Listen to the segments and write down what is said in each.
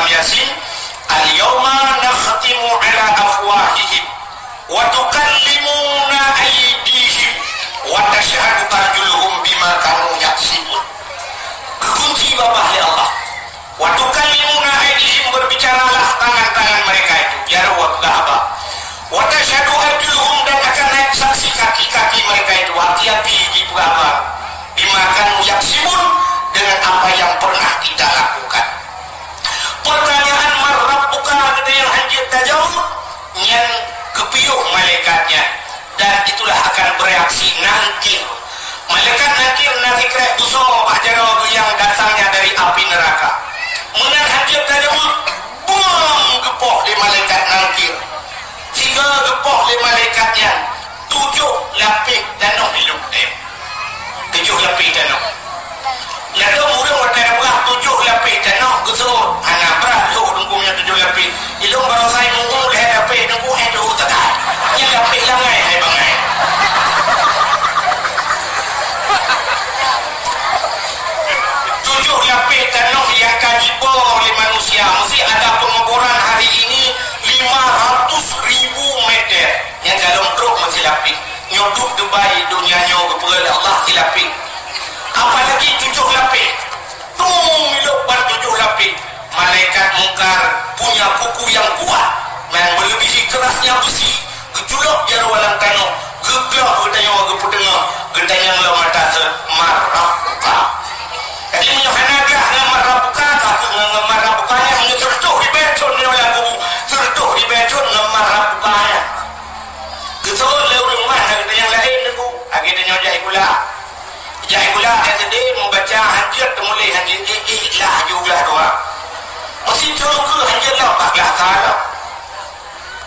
Yasin, al-yawma nakhtimu ala afwahihim wa tukallimuna aydihim wa tashhadu arjuluhum bima kanu yaksibun. Kunci babah oleh Allah. Wa tukallimuna aydihim, berbicaralah tangan-tangan mereka itu. Ya Allah. Wa tashhadu arjuluhum, dan akan naik saksi kaki-kaki mereka itu. Hati-hati gitu apa? Bima kanu yaksibun, dengan apa yang pernah kita lakukan. Pertanyaan marrabbuka gede yang hanjir tajawab yang kepiuh malaikatnya, dan itulah akan bereaksi nakir. Malaikat nakir nafikrek buso bajaro yang datangnya dari api neraka. Menan hanjir tajawab bum gepoh di malaikat nakir. Tiga gepoh di malaikatnya, 7 lapis danau hidup dem. 7 lapis danau. Lalu murah wadah berah 7 lapis danau gesut. Anak berah lu nunggunya 7 lapis. Ilung barosai nunggu leh lapis nunggu itu tekat. Ini lapis langai hai bangai. Lapis danau yang kajibo oleh manusia. Mesti ada pengukuran hari ini 500.000 meter. Yang dalam truk masih lapis. Nyoduk Dubai dunianya kepada Allah di lapis. Apalagi 7 lapis. Hidup 7 lapis. Malaikat mungkar punya kuku yang kuat yang melebihi kerasnya besi. Gejulok jarwalang tanah. Geglok gedanya gepudengah. Gedanya lemata semarabka. Jadi menyohanaga ngemarabka. Ngemarabkanya ngesertuh di beton yang kubu. Sertuh di beton ngemarabkanya. Gesol lewat mana yang lain aku. Akhirnya jahit pula. Jahit pula yang tadi membaca hanjir temulih hanjir lah juga doa. Masih jauh ke hanjir lah baklah kalah.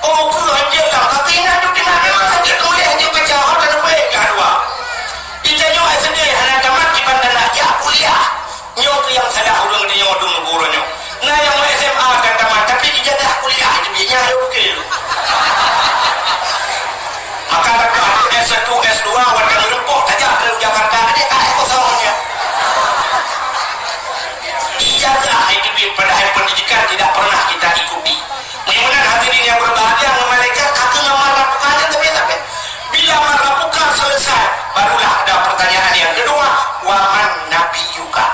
Oh ke hanjir lah tapi ingat tu di mana hanjir temulih hanjir baca dan baik lah doa. Ditanya sedih hanya tamat di bandar aja kuliah. Nyok yang salah ulang dia odong gurunya. Nah yang SMA kan tamat tapi dijadah kuliah jadinya okey. Maka kalau S1, S2 warga Lempok saja ke Jakarta ada kosongnya. Ijazah itu pada hari pendidikan tidak pernah kita ikuti. Mudah-mudahan hadirin yang berbahagia malaikat kata marabukanya tapi bila marabukah selesai barulah ada pertanyaan yang kedua, waman nabiyuka.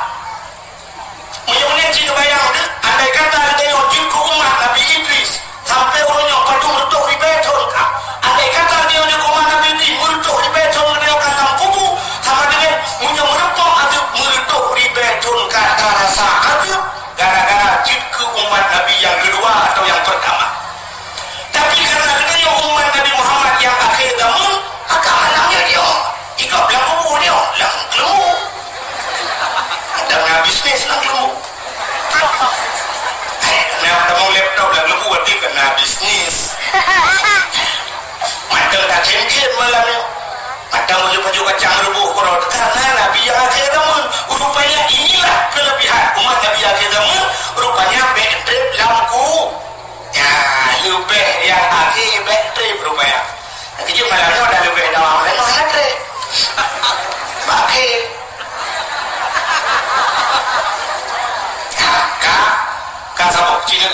Mudah-mudahan jika bayang andai kata ada yang jin ke umat Nabi Idris sampai orangnya padung letup di beton kah? Andai kata dia ada koma Nabi Idris meletup di beton dia kasang kubu sama dengan punya merepok atau meletup di beton kata rasa ada gara-gara jin ke umat Nabi yang kedua atau yang pertama. Tapi karena dia umat Nabi Muhammad yang akhir zaman agak malangnya dia ikut belang kubu dia lang kelemu dengan bisnis lang kelemu. Nah, mau laptop lang kelemu berarti kena bisnis. Mata tak cengket malam ni. Mata baju kacang rebuh korot. Karena Nabi yang akhir zaman rupanya inilah kelebihan umat Nabi akhir zaman. Rupanya backtrip lampu. Ya, lebih yang akhir backtrip rupanya. Jadi malamnya dah lebih dah. Mana ada? Pakai. Kak sabuk Cina.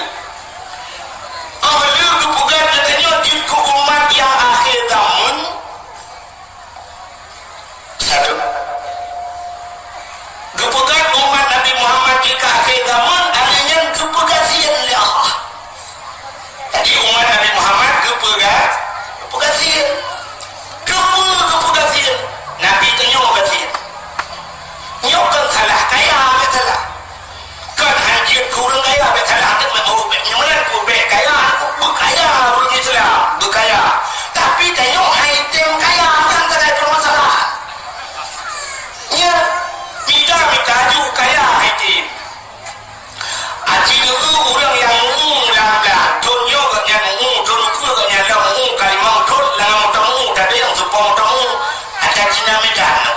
Lalu kebukan katanya di umat yang akhir zaman. Satu. Kebukan umat Nabi Muhammad di akhir zaman adanya kepegasian oleh Allah. Jadi umat Nabi Muhammad kepegasian. Kepegasian. Nabi tanya kepegasian. Nyokkan salah kaya salah. Kan hanjir kurang kaya salah. Yang mana aku berkaya, orang Islam berkaya. Tapi tengok item kaya kan tak ada masalah. Ya, tidak minta kaya item. Aji itu orang yang lambat, tunyo katnya tunku katnya lamu kalimau tun lamu tamu tadi yang supong tamu ada Cina medan.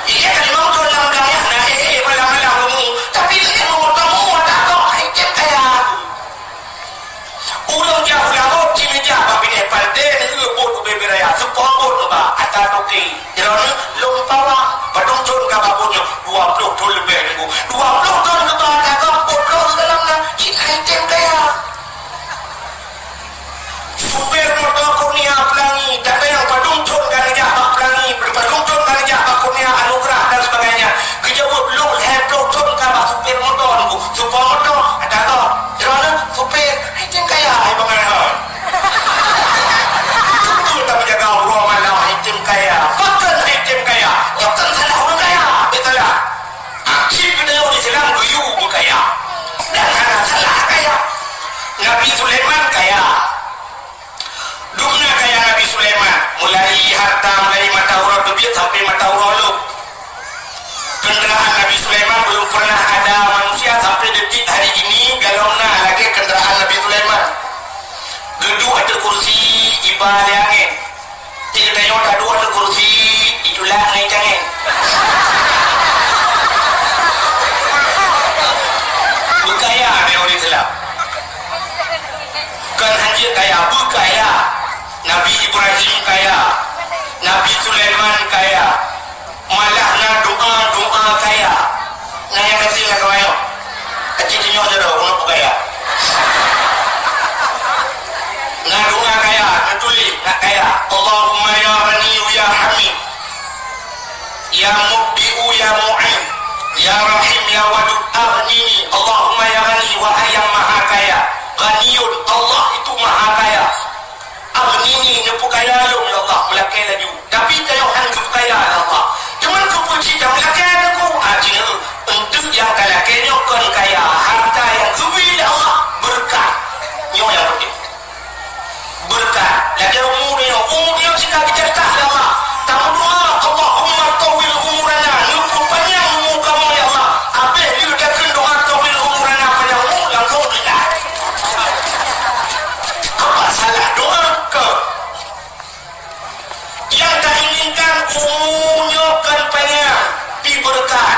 Iya kalimau tun lambat ya, nah malam kamu. Tapi yang mau tamu ada kok item kaya. Ulang jauh lama cina jauh tapi ni pandai ni bot beberaya supong bot apa atau toki. Jadi lumpawa padung tun kababunyo 20 tun lebih ni 20 tun kita ada bot dalam na cina Sulaiman kaya. Dunia kaya Nabi Sulaiman, mulai harta, mulai mata urang duit sampai mata urang lu. Kendaraan Nabi Sulaiman belum pernah ada manusia sampai detik hari ini galona lagi kendaraan Nabi Sulaiman. Duduk ada kursi ibadah angin. Tidak tengok tak dua ada kursi itulah naik angin. Berkaya dia orang Islam. Kan hanya kaya, berkaya. Nabi Ibrahim kaya, Nabi Sulaiman kaya, malah na doa kaya. Nah yang kecil nak kaya, kecil tunjuk je dah, orang kaya. Na doa kaya, na tulis nak kaya. Allahumma ya Ghani ya Hamid, ya Mubdi'u ya Mu'in, ya Rahim ya Wadud aghnini. Allahumma ya Ghani, wahai yang maha kaya. Ghaniyun, Allah itu maha kaya. Aghnini, nepu kaya lu ya Allah, melakai laju. Tapi kaya hang kaya Allah. Cuman ku puji dah melakai aku. Cina untuk yang kalakai nyokon kaya, harta yang zubi ya Allah, berkah. Nyo yang penting. Berkah. Lagi umur dia jika kita tak ya Allah. Tamu doa, Allahumma tawil umurana. Nupu panjang umur kamu ya Allah. Habis dia kata doa tawil umurana panjang umur langsung dah. Apa salah doa ke? Yang tak inginkan umurnya kan panjang, pi berkah.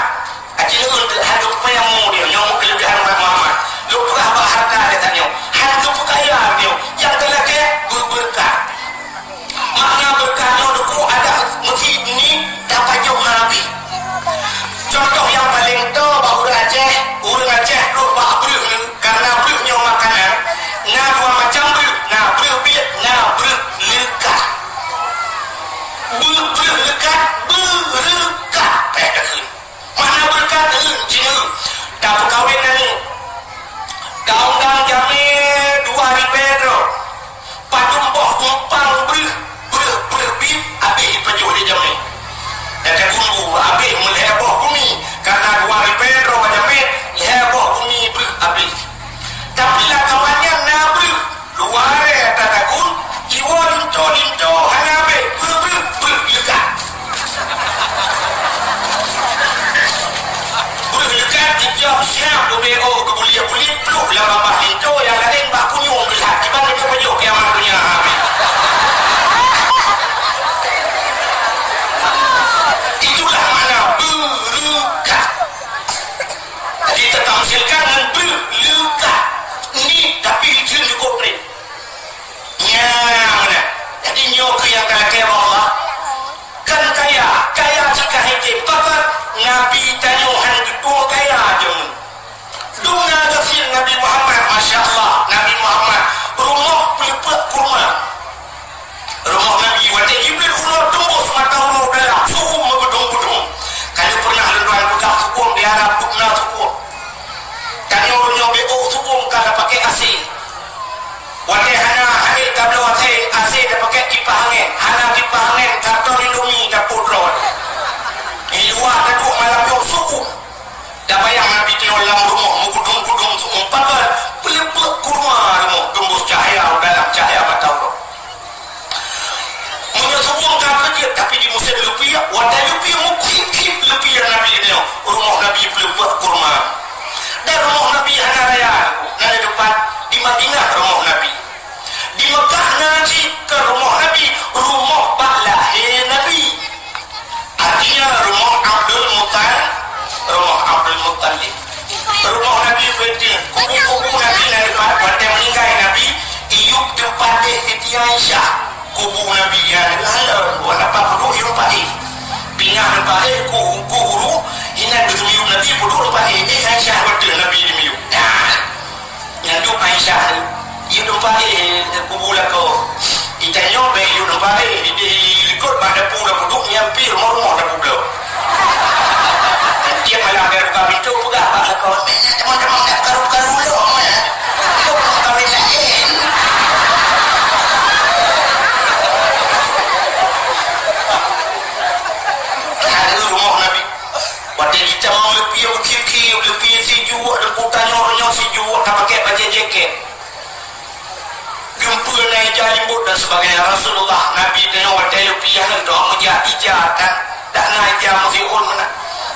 Acil untuk hidup panjang umur dia, nyamuk kelebihan Muhammad. Lupa apa harta dia tanya. Hidup kaya dia. Yang telah ke berkah. Makna berkahnya duku ada masjid ni dapat jauh Nabi. Contoh yang paling tu bahawa orang Aceh lupa beruh ni karena beruhnya makanan. Nah dua macam beruh, nah beruh biak, nah beruh lekat. Beruh lekat, berkat. Mana berkat ni? Cina. Tak berkahwin ni. Gaung-gaung jamin 2 hari Pedro. Patumboh kumpang beruh bit habis dipejuh di jamin. Dan bumbu habis meleboh bumi karena 2 hari Pedro jamin leboh bumi beruh habis. Tapi lah kawannya nak beruh 2 hari atas takun jiwa linto hanya habis beruh lekat. Beruh lekat dijawab siap BO kebulia-bulia peluk lah babah linto yang lain bak kunyung belah tiba dia kepejuh kiamat dunia habis. Itulah mana berkat. Kita tamsilkan dengan berkat. Ni tapi itu cukup ni. Ya mana? Jadi nyok yang kaya Allah. Kan kaya jika hidup bapak Nabi tanyuhan kedua kaya je. Dunia kafir Nabi Muhammad, Masya Allah. Nabi Muhammad rumah peliput kurma. Rumah Nabi waktu Jibril ular tembus mata ular dalam suku menggedung-gedung. Kalau pernah leluan pegang suku di Arab Bukna suku. Kalau orangnya BO suku kalau pakai AC. Waktu hana hari kabel waktu AC dia pakai kipas angin. Hana kipas angin karton Indomie dapur drone. Ini luar duduk malam yang suku. Dah bayang Nabi tengok dalam rumah menggedung-gedung suku. Papa peliput kurma rumah tembus cahaya dalam cahaya mata ular. Menyesubungkan kerja tapi di musim lupiah wadah lupiah mukip lupiah Nabi ini rumah Nabi peliput kurma dan rumah Nabi hana raya dari depan di Madinah rumah Nabi di Mekah Nabi ke rumah Nabi rumah Pak lahir Nabi artinya rumah Abdul Muttalib rumah Nabi berarti kubu-kubu Nabi dari depan pada meninggal Nabi iup tempat Siti Aisyah kubu Nabi yang lalu wala pa fudu yung pae pingahan pae ku huru ina dumi Nabi fudu pae Aisyah betul Nabi demi yang tu Aisyah itu pae kubu lako itanyo be yung pae di likut pada pula fudu nyampi rumah dah fudu dia malah ada buka pintu buka pak lako teman-teman nak karu-karu lo mana kau kawin lain dengan ijah limbut dan sebagainya. Rasulullah Nabi tengok wadah lupiah nak doa mujah ijah dan tak nak ijah mafi'un mana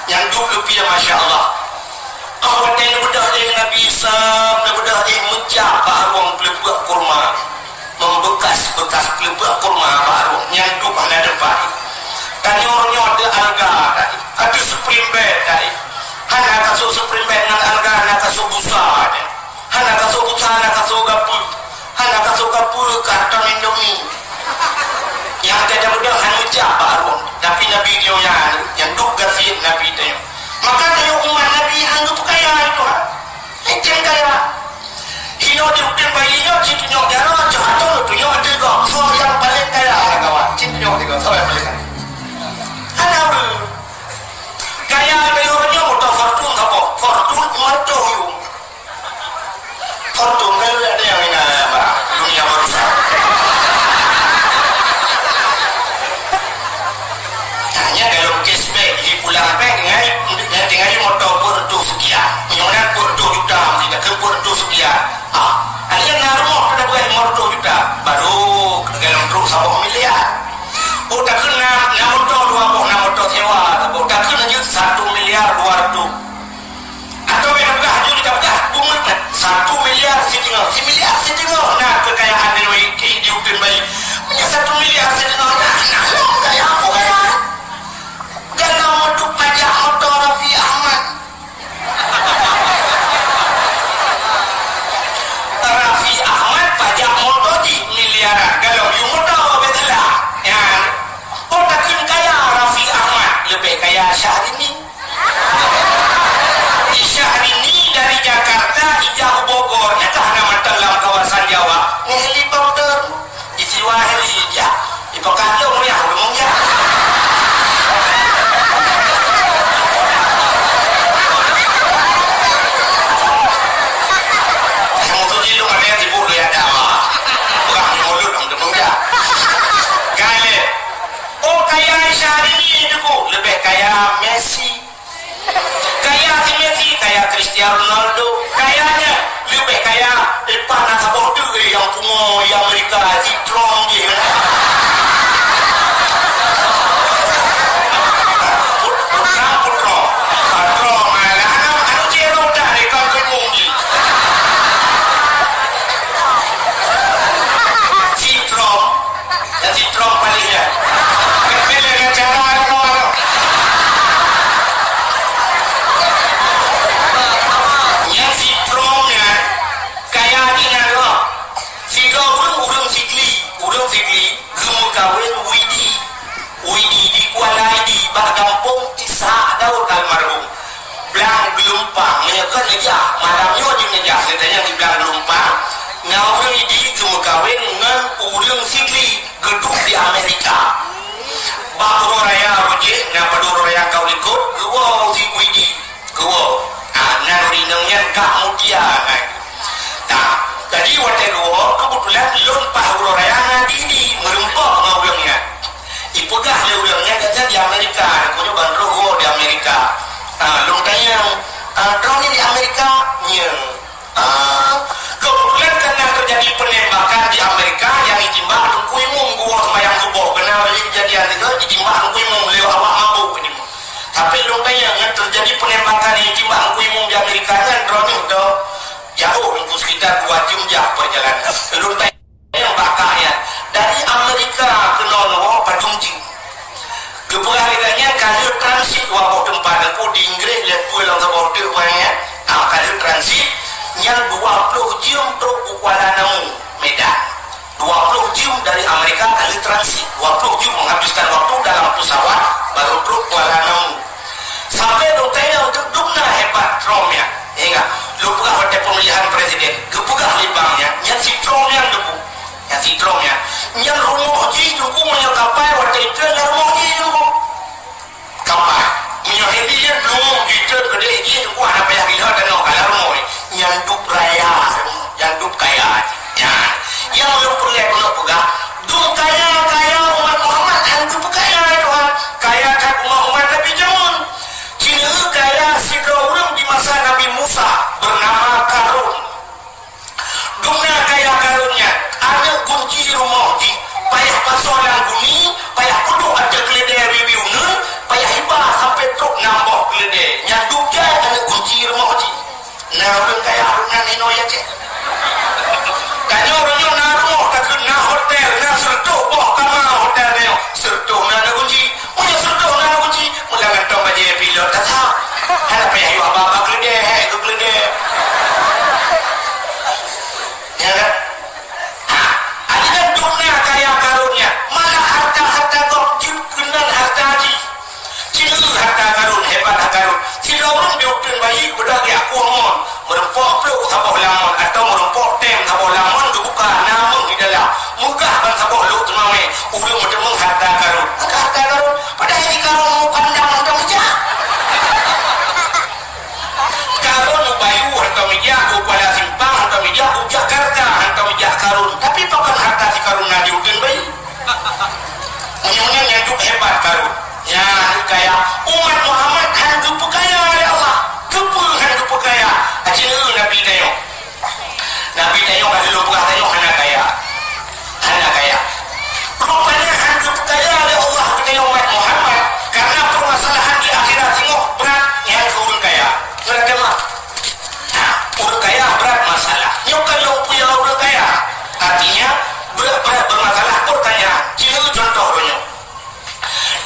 yang tu lupiah Masya Allah. Wadah yang bedah dengan Nabi Isam dan bedah dengan mujah baruang pelebuk kurma membekas-bekas pelebuk kurma baruang yang tu pada depan tanya orangnya ada alga tadi ada supreme bed tadi hana kasut supreme bed dengan alga hana kasut busa tadi hana kasut busa hana kasut gapur hana kasut gapur karton Indomie yang ada bedah hana mujah baruang tapi Nabi dia yang duk gafir Nabi dia maka tanya umat Nabi anggap kaya itu macam kaya ino diutin bayinya cipinyok jara jatuh tunyok juga so yang paling kaya kawan cipinyok juga so yang paling kaya ada kaya bayarnya motor fortune apa fortune motor fortune kan ada yang ini apa dunia manusia hanya dalam cashback di pulang bank dengan motor berdua sekian punya berdua juta tidak ke berdua sekian alian naruh pada buat berdua juta baru dalam truk 1 miliar udah kena motor 2 motor sewa udah kena je 1 miliar 200 atau yang enggak haju dikabdah bunga 1 miliar setengah nah kekayaan di Upin Bayi punya 1 miliar setengah nah kaya aku kaya dalam untuk pajak motor Raffi Ahmad Raffi Ahmad pajak motor di miliaran kalau you motor betul ya oh takkan kaya Raffi Ahmad lebih kaya Syahrini Syahrini dari Jakarta ijah Bogor itu hanya dalam kawasan Jawa helikopter isiwa heli ya ipakalo ya ngomongnya lebih kaya Messi kaya si Messi kaya Cristiano Ronaldo kayanya lebih kaya depan sabor tu yang punya yang Amerika si Trump dia si Trump palingnya dengan cara yang si Trump-nya kaya dengan lo si lo urung sigli gemu kawin Widi di Kuala Idi bah kampung Isa Daud almarhum belang gelumpang menyekat aja malamnya di meja setanya di belang gelumpang nah urung Idi gemu kawin dengan urung sigli gedung di Amerika Bakro Raya Roje na Paduro Raya kau ikut gua si Widi gua narinangnya kak mutia nah tadi waktu gua kebetulan lon Paduro Raya ngadi merempok ngawangnya ipugah leulangnya gajah di Amerika punya bandro gua di Amerika lon tanya drone di Amerika nya kebetulan karena terjadi penembakan di Amerika yang ditimbang lungkui mung gua semayang subuh kenal kejadian itu ditimbang lungkui mung lewat awak mabuk ini tapi lungkui yang terjadi penembakan yang ditimbang lungkui mung di Amerika kan drone itu jauh lungkui sekitar 2 jam jauh perjalanan lungkui yang bakanya dari Amerika ke Nono Patunji keberhariannya kali transit wabuk tempat aku di Inggris lihat pulang sabor tu banyak kali transit yang 20 jam truk Kuala Namu Medan 20 jam dari Amerika kali transit 20 jam menghabiskan waktu dalam pesawat baru truk Kuala Namu sampai dokternya untuk dumna hebat Trump-nya enggak lu pegah pada pemilihan presiden kepegah libangnya yang si Trump yang debu yang si Trump-nya yang rumah ji juga menyokapai waktu itu yang rumah ji juga kapai menyohedi dia belum gitu gede ji juga ada payah gila dan kalau rumah yang duk raya yang duk kaya ya yang belum perlu pegang duk kaya umat Muhammad yang duk kaya itu kaya kan umat Nabi Jamun kini kaya si orang di masa Nabi Musa bernama Karun dumna kaya Karunnya ada kunci orang dia utin bayi berdagi aku mon merempok peluk sabah lamon atau merempok tem sabah lamon kebuka namun di dalam munggah ban sabah lu temame urang macam mengharta karun harta karun padahal ini karun mau pandang hantar meja karun bayu hantar meja upaya simpang hantar meja Jakarta hantar meja karun tapi bukan harta si karun na diutin bayi punya nyaduk hebat karun ya kaya umat Muhammad kan kepekaya oleh Allah kepuhan kepekaya acil Nabi Dayo ada lu bukan Dayo anak kaya rupanya kan kepekaya oleh Allah kepada umat Muhammad karena permasalahan di akhirat tengok berat yang kurang kaya berat mah urang kaya berat masalah nyok kalau punya urang kaya artinya berat bermasalah pertanyaan cina contoh nyok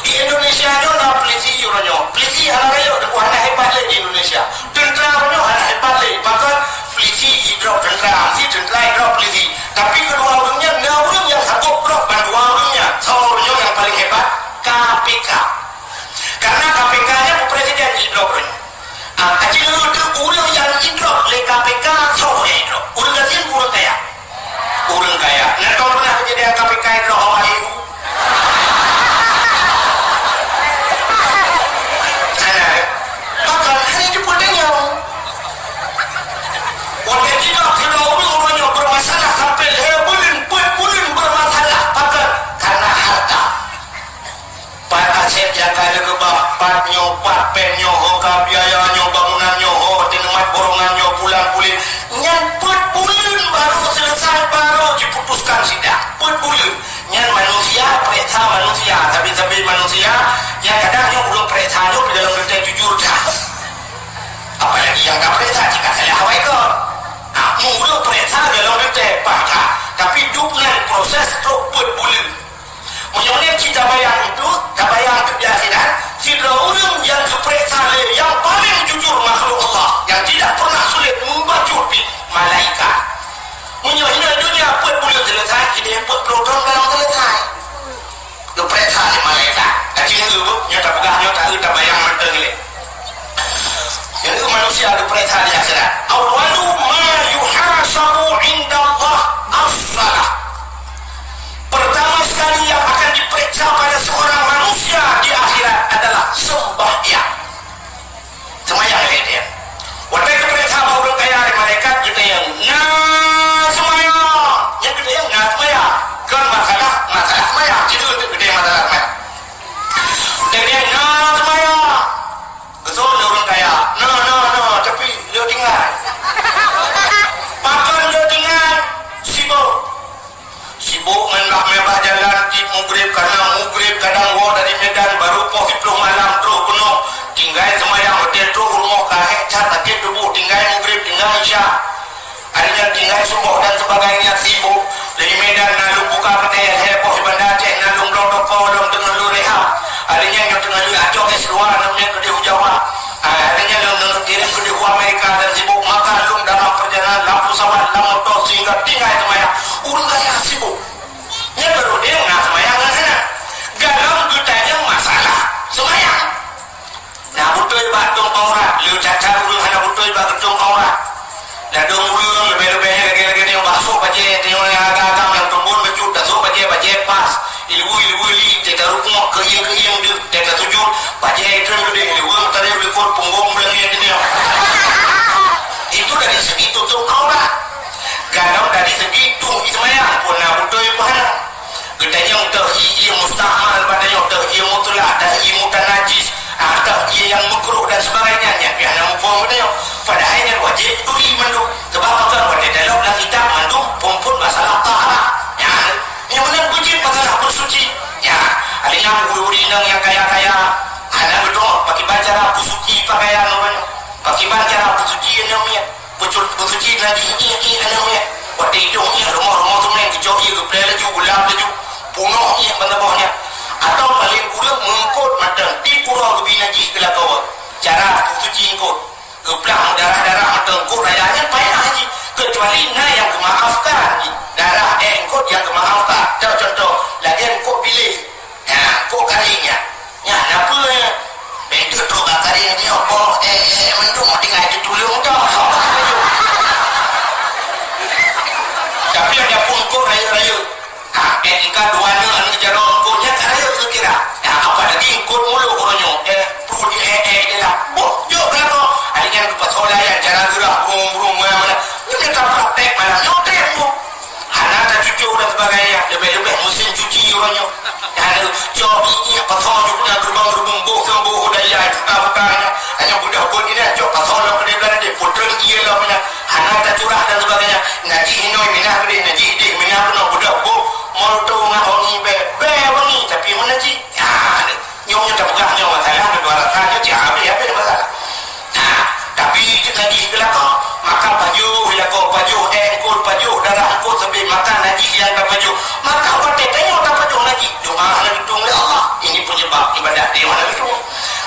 di Indonesia nyo peliti yuronyo peliti halayo warna hebat le di Indonesia tentara nyo hana hebat le bahkan peliti hidrop tentara si tentara hidrop peliti tapi kedua orangnya orang yang satu blok dan dua orangnya seorangnya yang paling hebat KPK karena KPK nya presiden hidrop kecil itu orang yang hidrop le KPK seorang hidrop orang kecil orang kaya nah kau pernah kejadian KPK hidrop awal itu warga kita tidak orang bermasalah sampai bulan bermasalah karena harta Pak Asep jaga legeba pat nyopat pen nyoho biaya nyoho bangunan nyoho tenemat borongan nyoho bulan bulan nyan put bulan baru selesai baru diputuskan sidang put bulan nyan manusia periksa manusia tapi manusia yang kadang yang belum periksa di dalam kerja jujur dah apalagi yang tak periksa jika saya hawai ke mula periksa dalam kerja paksa tapi dengan proses teruput bulan menyonek kita bayang itu tak bayang kebiasaan tidak orang yang diperiksa yang paling jujur makhluk Allah yang tidak pernah sulit membaca malaikat menyonek dunia put bulan selesai kita put program dalam selesai diperiksa oleh malaikat kacing itu nyata pegah nyata tak bayang menteng ini yang itu manusia diperiksa di akhirat awalu ma yuhasabu inda Allah as-salah pertama sekali yang akan diperiksa pada seorang manusia di akhirat adalah sembahyang sembahyang dia waktu diperiksa orang kaya di malaikat kita yang sembahyang yang kita yang sembahyang kan masalah sembahyang itu gede masalah sembahyang dia yang sembahyang betul orang kaya tapi dia tinggal bahkan dia tinggal sibuk mebah jalan di Mugrib karena Mugrib kadang dari Medan baru po 10 malam terus penuh tinggal semayang hotel terus rumah kahek cat takit tubuh tinggal Mugrib tinggal Isya adanya tinggal subuh dan sebagainya sibuk dari Medan lalu buka petai saya po Bandar Aceh lalu blok kolom dengan lu rehat adanya yang tengah lu acok es luar namanya ke Jawa adanya yang kirim ke Amerika dan sibuk makan lu dalam perjalanan lampu sawat lampu motor sehingga tinggal semayang urang kaya sibuk nya baru dia semayang ke sana galau ditanya masalah semayang nah betul batung aurat lu cacar urang hana betul batung aurat dan dong urang lebih-lebih lagi-lagi yang basuh bajet yang agak-agak yang tumbun becut basuh bajet pas ilmu li teka rukmo keyang dia teka tujuh bajet itu gede ilmu tadi rekor punggung belakang dia itu dari segi tutup aurat galau dari segi tung semayang pun nak betul mana gedanya untuk iya mustahmal pada yang untuk iya mutlak dan iya mutanajis atau iya yang makruh dan sebagainya yang biar nak mumpung dia pada akhirnya wajib tuli mandung sebab apa pada dalam kita mandung pun masalah taharat yang benar wajib masalah bersuci ya alihnya guru inang yang kaya-kaya ada betul pakai bacara bersuci pakaian orang pakai bacara bersuci namanya bersuci lagi ini namanya waktu hidungnya rumah-rumah tu main kejauh ia ke laju gulab laju punuhnya bawahnya atau paling kurang mengkut macam di pura lebih najis bila kau cara cuci kau geblang darah-darah macam kau rayanya payah haji kecuali yang kemaafkan darah engkau yang kemaafkan contoh lagi kau pilih kau karinya ya apa itu tu kari ni apa mendung dengan itu tulung dah tapi ada pun raya etika dua anu jalan kodnya raya tu kira apa lagi kod mulu orangnya perlu di je lah jom kenapa akhirnya lupa solat yang jalan gerak burung mana ni mereka praktek malam nyotek tu anak dan cucu dan sebagainya lebih-lebih musim cuci orangnya dan job ini pasal juga gerbang boh daya buka-bukanya hanya budak-budak ini job pasal pada dia putra dia lah punya anak dan curah dan sebagainya ngaji hinoi minah gede ngaji dik minah kena budak boh mau tu ngah ni be wangi tapi mana ji nyongnya tak pegahnya masalah ada 200 aja siapa apa masalah tapi ngaji belaka maka baju belaka baju engkol baju darah engkol sampai makan ngaji yang tak baju maka pakai tengok tak baju ngaji doa nak hitung oleh Allah ini penyebab ibadah dia mana itu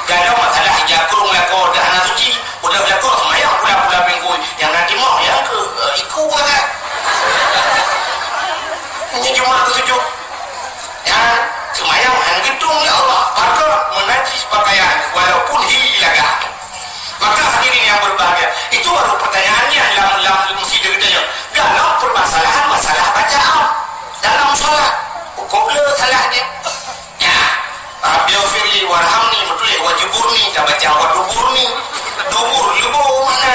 gak ada masalah jagung belaka dah suci udah belaka semayang pula bengkoi yang nanti mau yang ke ikut kan ini cuma ketujuh yang semayang hanya hitung oleh Allah maka menajis pakaian walaupun hilaga maka hadirin yang berbahagia itu baru pertanyaannya dalam mesti dia dalam permasalahan masalah bacaan dalam solat qobla salahnya Rabbi firli warhamni betul wajiburni tak baca waduburni dubur lubu mana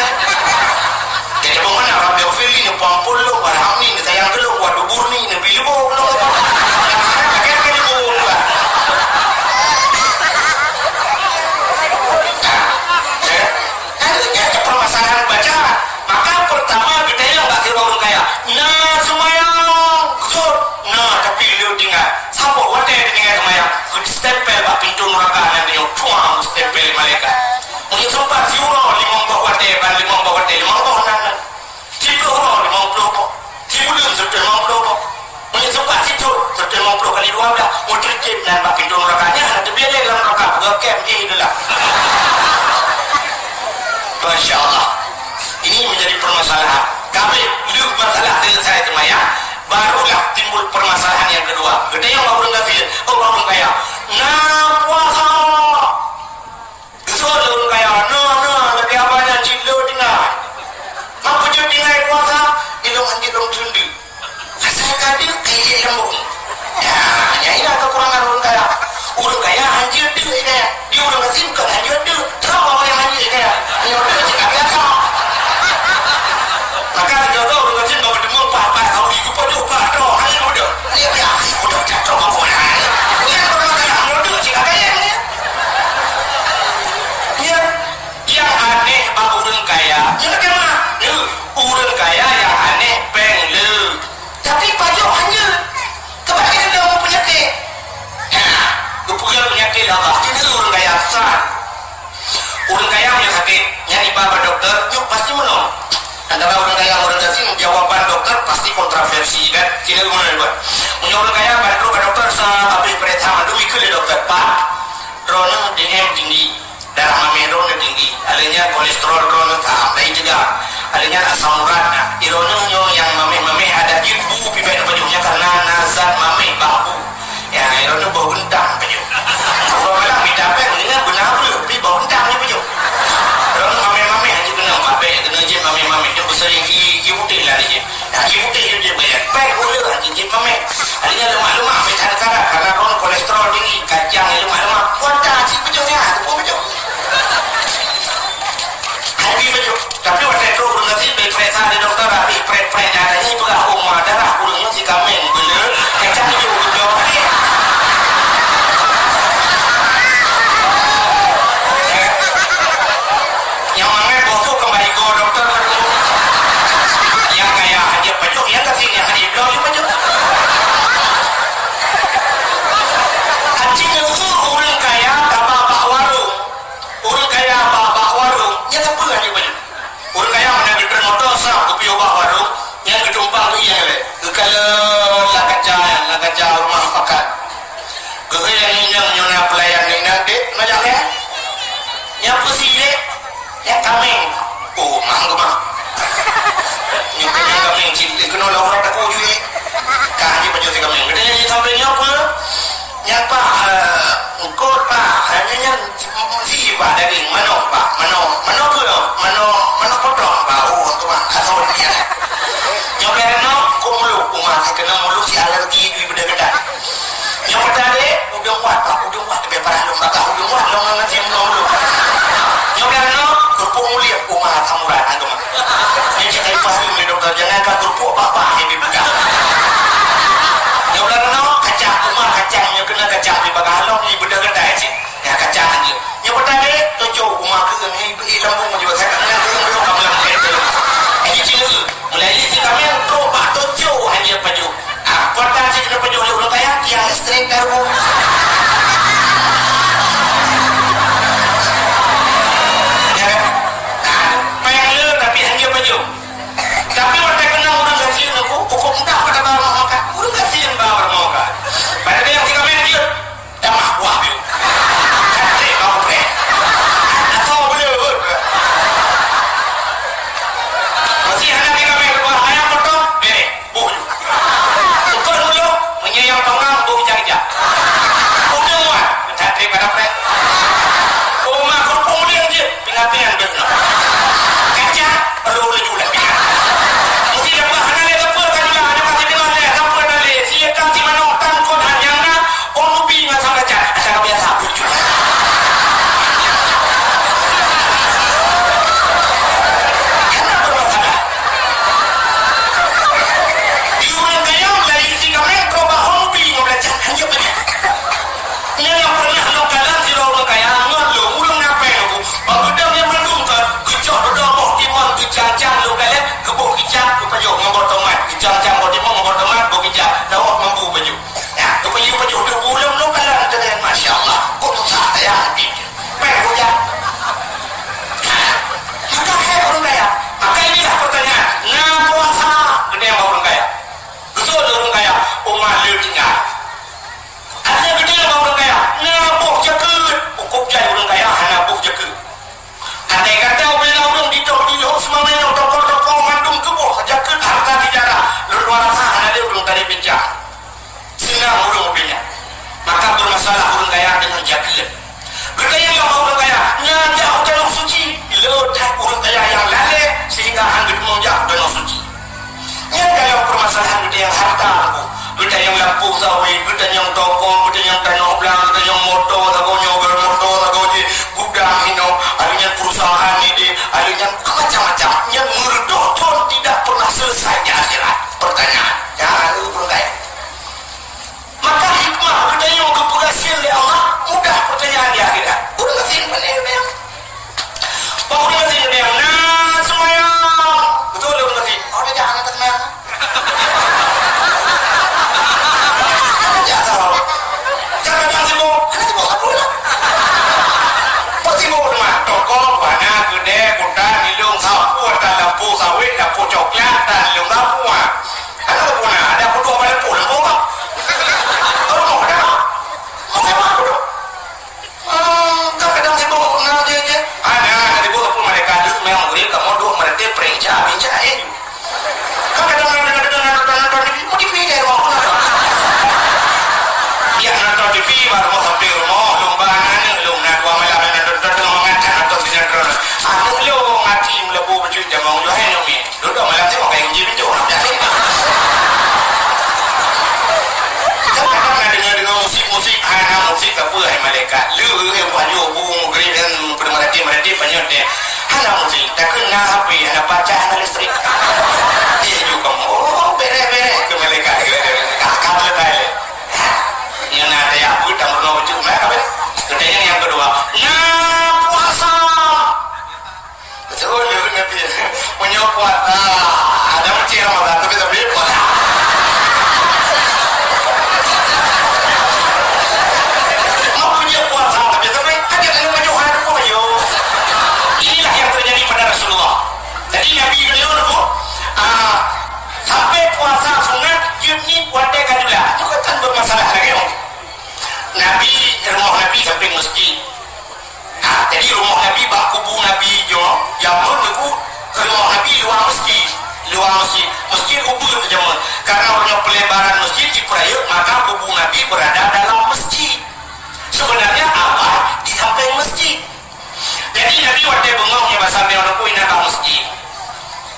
jadi bagaimana Rabbi firli ni pampul lu warhamni ni sayang lu waduburni ni bilubu lu pakai lubu permasalahan baca maka pertama kita yang tak kira orang kaya semayang kusur tapi lu tinggal siapa wadah tinggal semayang stempel bak pintu neraka nanti yang tuang stempel malaikat mungkin sempat siuro 50 wadah ban 50 wadah 50 nan cipu 50 cipu dun sudah 50 mungkin sempat situ sudah 50 kali 2 dah mau terjep dan bak pintu nerakanya nanti biar dia dalam neraka berkem itulah Masya Allah ini menjadi permasalahan kami belum masalah dengan saya semayang barulah timbul permasalahan yang kedua gede yang orang kafir orang kaya puasa kesal orang kaya lagi abang cilo tinggal mampu je tinggal puasa ilung anjilung cundi asal kadi kaya lembung ini ada kekurangan orang kaya anjil dia orang kasih bukan anjil dia tahu apa yang anjil dia ini orang kasih tak biasa maka jodoh orang kasih bawa demam apa kau ikut pada upah doh hanya udah dia biasa udah jatuh apa ini orang kaya jodoh cik kaya yang aneh bahawa orang kaya yang bagaimana orang kaya yang aneh penglu tapi pajak hanya kebanyakan dia mau penyakit kepunyaan penyakit Allah jadi orang kaya besar orang kaya punya sakit nyari bapak dokter yuk pasti menang antara orang kaya orang kasih jawaban dokter pasti kontroversi kan tidak gimana buat punya orang kaya baru dokter habis pertama dulu ikut dokter pak rono DM tinggi darah mami rono tinggi alanya kolesterol rono tambah juga alanya asam urat irono yang mami ada ibu bibir bajunya karena nazar mami babu ya irono bau gendang baju kalau malah minta apa dengan benar dulu tapi bau gendang ni baju irono mami aja kena babe kena je mami tu sering ibu putih lah dia ibu putih dia bayar baik boleh je mami alanya lemak-lemak macam karena rono kolesterol tinggi kacang lemak-lemak kuat si bajunya tu baju hari baju tapi waktu itu orang nanti periksa di dokter hari pre darahnya itu lah darah kulungnya si kameng bener kacang itu betul yang mana bosok kembali ke dokter yang kaya aja pajak yang kasih yang hari belum yang pajak hajinya orang kaya bapak warung orang kaya bapak warung yang apa kan yang pajak orang kaya mana geter motor sah kopi obah warung yang ketumpang tu yang le kalau lah kaca rumah makan yang nyona pelayan ni nanti macam ni yang pusi le yang kameng mah yang kameng cinta kena orang tak kau juga kah dia baju kameng dia ni sampai ni apa yang pak engkau pak hanya yang si pak daging mana yang kena kacang di bagahalong ni benda kedai je ya kacang je yang pertama tunjuk rumah ke ni lambung juga saya nak belum kamu yang kereta ini cina mulai ini kami yang robak tunjuk hanya paju pertama saya kena paju oleh orang kaya yang straight karbo tapi mereka kena orang gaji aku pokok mudah pada bawah maka orang gaji yang bawah maka pada yang tiga main dia dah mah buah dia kata kau boleh atau boleh masih ada tiga main buah ayam potong bere buh ukur dulu menyayang panggang buh kerja udah muat cari pada pre rumah kerupuk dia je pingat-pingat benar kaca perlu laju lagi maka bermasalah orang kaya dengan jahil berkaya yang orang kaya nyajak dalam suci letak orang kaya yang lalai sehingga hangit menjak dalam suci nyajak yang permasalahan gede yang harta aku gede yang lampu sawi gede yang toko gede yang tanah belang gede yang motor tagonya bermotor tagonya gudang hino alinya perusahaan ini alinya macam-macam yang merdodon tidak pernah selesai di akhirat pertanyaan ya orang kaya maka hikmah benda yang keberhasilan oleh Allah mudah pertanyaan di akhirat udah ngesin benar-benar baru dia ngesin benar nah semayang betul dia ngesin oh dia jangan atas semayang jangan sibuk karena sibuk tak boleh apa sibuk teman toko banyak gede kuda nilung sapu ada lampu sawit lampu coklat dan nilung sapu ada lampu ada lampu dua lampu lampu apa kadang sibuk ngaji je ada sibuk pun mereka duduk memang beri kamu duduk mereka periksa kadang nonton mau TV dari rumah ya nonton TV baru mau sampai rumah lumbanan lumna dua malam nonton mengajar nonton sinetron lu ngaji melebu baju jamang johai nomi duduk malam sih mau kayak uji pintu orang dah musik hana musik apa hai malaikat lu yang banyu bung green dan bermerati banyak deh hana musik tak kena HP hana baca hana listrik dia juga oh bere ke malaikat kakak letai yang ada yang aku tak pernah wujud mereka kedainya yang kedua puasa betul dia nabi punya puasa ada macam Ramadan tapi tak boleh puasa inilah yang terjadi pada Rasulullah. Jadi Nabi beliau itu sampai puasa sunat ini puasa kadula itu kan bermasalah lagi dong. Nabi rumah Nabi sampai masjid. Jadi rumah Nabi bak kubu Nabi jo yang menunggu rumah Nabi luar masjid kubu itu jaman karena punya pelebaran masjid diperayuk maka kubu Nabi berada dalam masjid. Sebenarnya apa di samping masjid. Jadi Nabi waktu bengong ya sampai orang kuih nak masjid.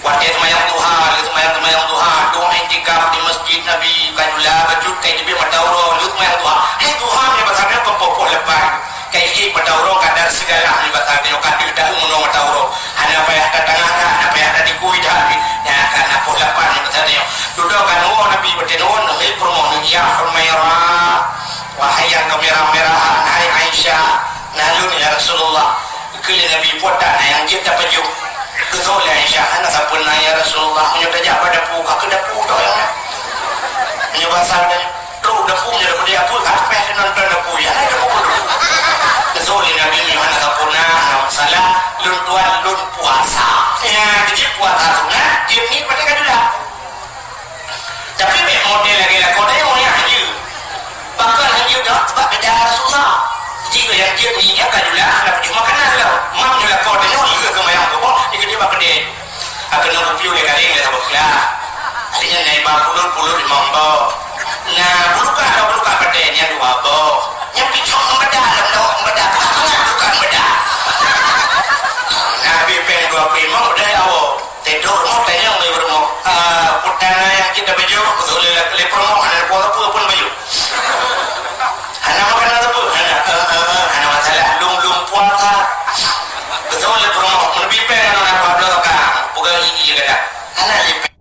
Waktu semayang Tuhan, doa intikaf di masjid Nabi kajulah bajut kayak jadi matauro lu semayang Tuhan ya sampai pempopok lepas kayak ini matauro kadar segala ni sampai kadar dah umur matauro. Ada apa yang ada tengah, ada apa yang ada di kuih dah ya karena pok lepas ni sampai duduk kan Nabi bertenon Nabi permohonan ya Humairah wahai yang kemerah-merahan, hai Aisyah, nalun ya Rasulullah, kali Nabi potan yang kita pejuk betul ya Aisyah, anak sapun ya Rasulullah, menyebut aja pada puka ke dapu dah yang menyebut asalnya lu dapu menyebut dia pun apa yang nonton dapu ya ada dapu dulu betul Nabi anak sapun salah lun tuan lun puasa ya jadi puasa sunat ini pada kadula tapi model lagi lah kau yang mau yang haji bakal haji dah sebab beda Rasulullah jika yang dia ni ya kadula dapat makanan lah mak nyula kau dia ni juga kemayang kau jika dia bakal dia akan nak piu le kali le sabuk lah alinya naik pulur di mambo nah bukan ada bukan pada ni dua bo yang picong beda dalam beda bukan beda Nabi pengen dua prima udah awal tidur mau tanya mau bermo putana yang kita baju betul le promo ada pun baju anak makan apa pun anak masalah lum puasa betul le promo lebih pengen anak apa kan bukan ini juga anak lebih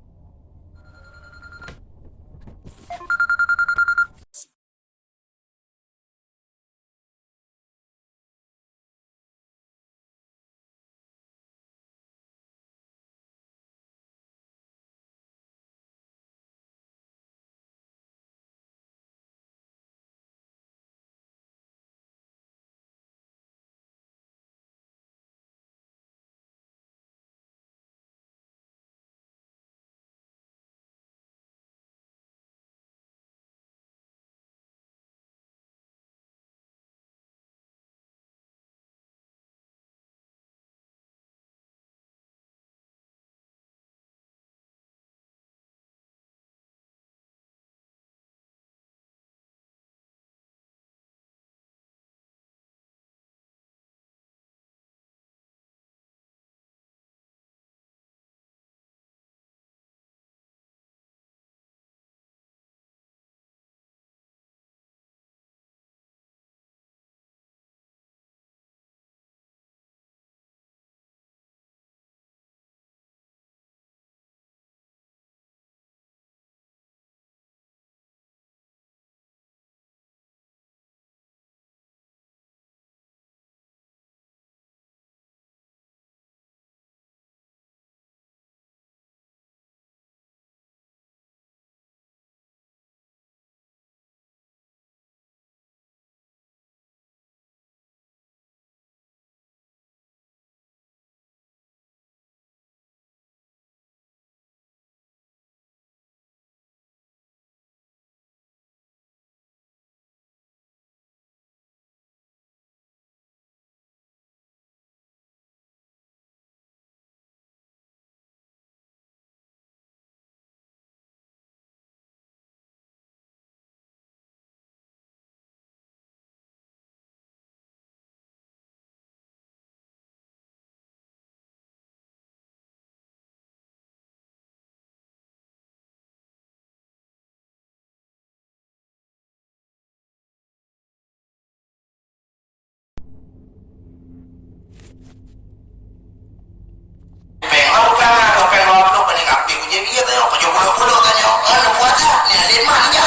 dia tanya apa jodoh tanya mana puasa ni lemah ni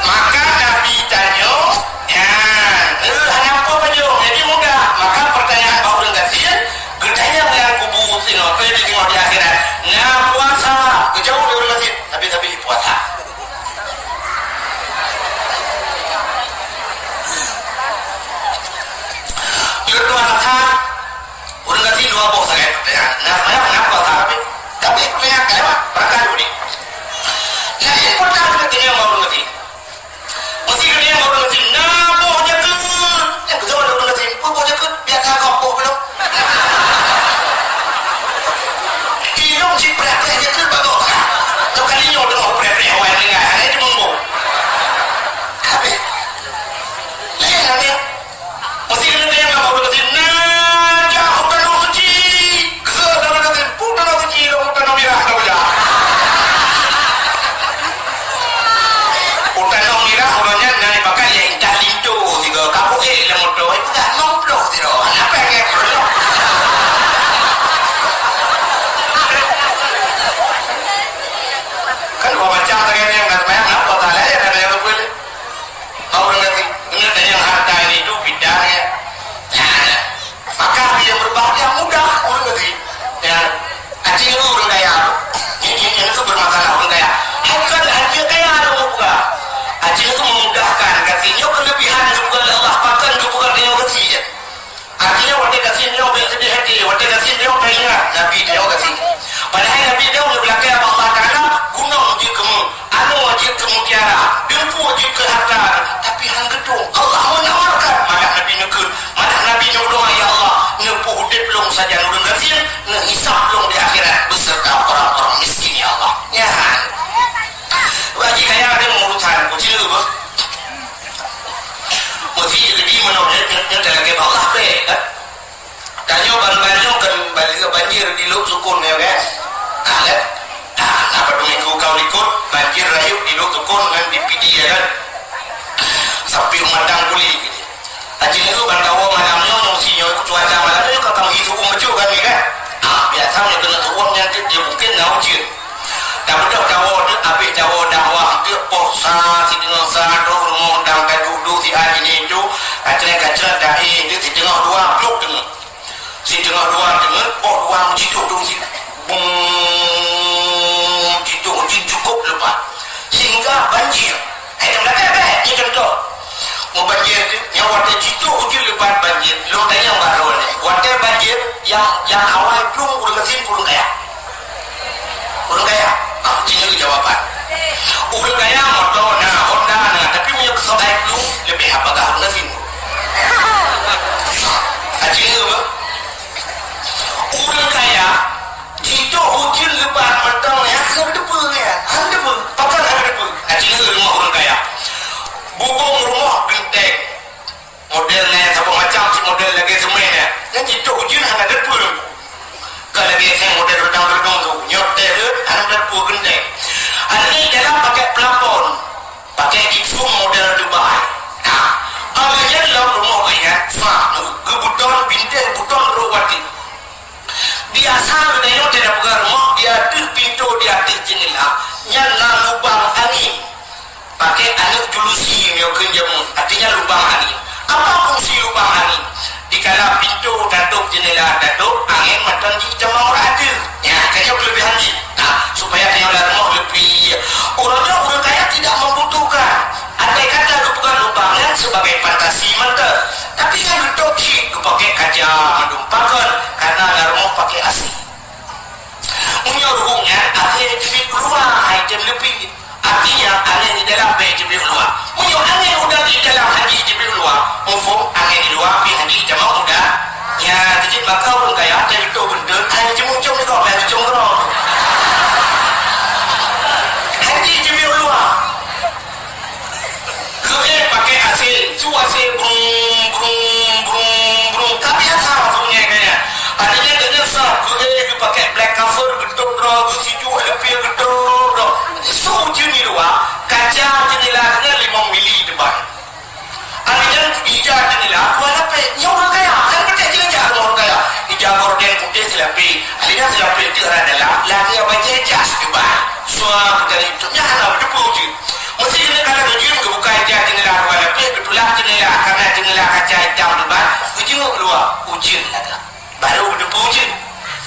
maka Nabi tanya hanya apa baju jadi mudah maka pertanyaan kau dengan dia gedanya dengan kubur sini apa yang tengok di akhirat nah puasa kejauh dari masjid tapi puasa kedua rakaat udah ngasih dua box saya nah saya kenapa tapi punya kelewat rakaat ini nah ini pertama kita yang mau ngerti mesti kita yang mau ngerti nah bohnya ke yang kedua udah ngerti bohnya ke biar kagak boh belum ilmu si berapa aja ke bagus tuh kalinya udah mau berapa awal ini nggak ada di mumbo tapi lain nanti mesti kita yang mau ngerti nah jauh tanah suci ke tanah suci tanah suci lo tanah merah tanah merah ke banjir di Luk Sukun ya guys. Nah, apa dong itu kau ikut banjir rayup di Luk Sukun kan di PD ya kan. Sampai umatang kuli gitu. Aji itu bantawa malamnya yang sinyo cuaca malamnya juga kamu itu maju kan ya kan. Biasanya kena uangnya dia mungkin naujin. Tapi dah dawa habis dawa dakwah dia posa si tengah satu rumah dan duduk si aji ni itu kacau dai dia si tengah dua blok dengan si tengah dua dengan dua menciduk tu si ciduk cukup lepas sehingga banjir. Ada belakang ni contoh mau banjir yang wadah ciduk hujan lepas banjir lu tanya baru ni wadah banjir yang awal belum udah mesin purung kaya ini jawaban udah kaya motor Honda tapi punya kesokai lu lebih apakah lu sih aja udah kaya jika hujan lebat mentang ya ada depan pakai ada depan aja rumah orang kaya bubung rumah bintang modelnya sama macam si model lagi semuanya dan jika hujan ada depan kalau biasa model redang-redang tu nyotel ada depan bintang ada dalam pakai plafon pakai gipsum model Dubai. Ada dalam rumah ingat kebutuhan bintang buton rawati biasa dia tidak buka rumah dia ada pintu di atas jendela nyala lubang angin pakai anak julusi yang kenjamun artinya lubang angin. Apa fungsi lubang angin? Dikala pintu datuk jendela datuk angin macam kita mau ada ya kaya kelebihan ni supaya kaya rumah lebih orang kaya tidak membutuhkan ada kata bukan lubangan sebagai fantasi mata tapi yang ditoki pakai kaca mendumpakan karena rumah pakai asli punya hubungan akhirnya jadi keluar item lebih artinya angin di dalam bayi jadi keluar punya angin udah di dalam haji jadi keluar mumpung angin di luar tapi haji jemaah udah ya jadi maka orang kaya ada itu benda hanya cemung-cemung ni kau bayar cemung haji jadi keluar ke pakai asin cu asin brum tapi apa maksudnya kaya adanya dengan sah ke pakai black cover gedung bro si jual lebih gedung bro so jenis luar kaca jendelanya 5 mili depan adanya hijau jendela kuala pe yang orang kaya kan betul je orang kaya hijau gorden putih selapi adanya selapi itu adalah lagi apa jas depan suara dari itu nyala depan je mesti kena kalau tujuan ke buka hijau jendela kuala pe betulah jendela karena jendela kaca hitam depan ujung keluar ujian ada baru berdebu ujian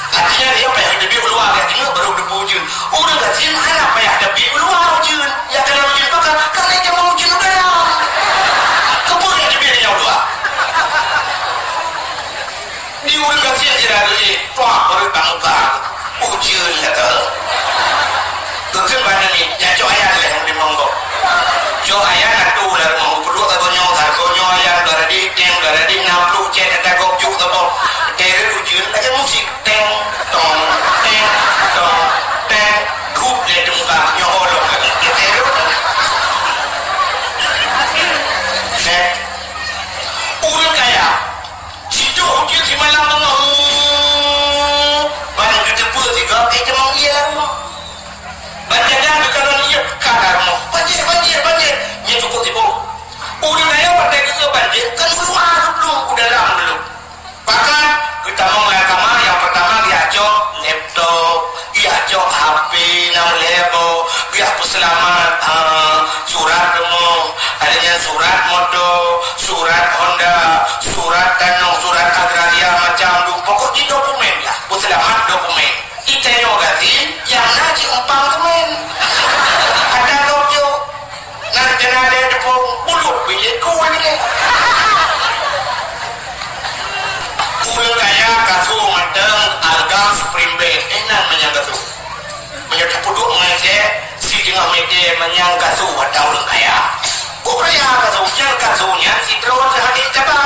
artinya dia apa yang lebih keluar dia tengok baru berdebu ujian udah gak sih apa yang lebih keluar ujian yang kena ujian pakai karena dia mau ujian udara kebun yang lebih dia keluar di udah gak sih aja lagi tua baru tangga ujian ya ke tujuan mana ni yang cok ayah lah yang dimonggok cok ayah nak tu lah mau perlu tak konyo ayah dari di 60 cek ada gokjuk tak mau dari ujian aja musik teng tong grup dia muka nyolong gitu udah kaya situ ujian si malam mau banyak ketepul juga cemang iya rumah banyak kalau dia kadar mau banjir dia cukup tipu udah kaya pada kita banjir kan keluar belum udah dalam belum bahkan kita mau kamar yang pertama diajak laptop diajak HP nama laptop biar selamat surat demo adanya surat moto surat Honda surat Danau surat agraria macam tu pokok di dokumen lah selamat dokumen kita yang ganti yang nanti umpang temen ada dokyo nanti ada depan mulut bilik kuat ni ulang kaya kasu matang algang supreme bed enak menyang kasu menyang puduk mengaje si tengah mede menyang kasu ada ulang kaya kaya kasu yang kasunya si terus hati coba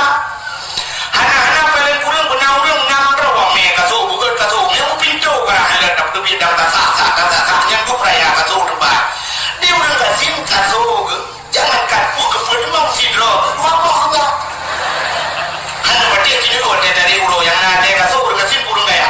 anak-anak paling kurang benar ulang ngamra wame kasu bukan kasu yang pintu kan ada tak tu bidang tak yang raya kasu depan dia ulang kasim kasu jangan kaku kefirman si dro apa apa ada berarti kini ada dari ulo yang ada kasu berkasim kurang kaya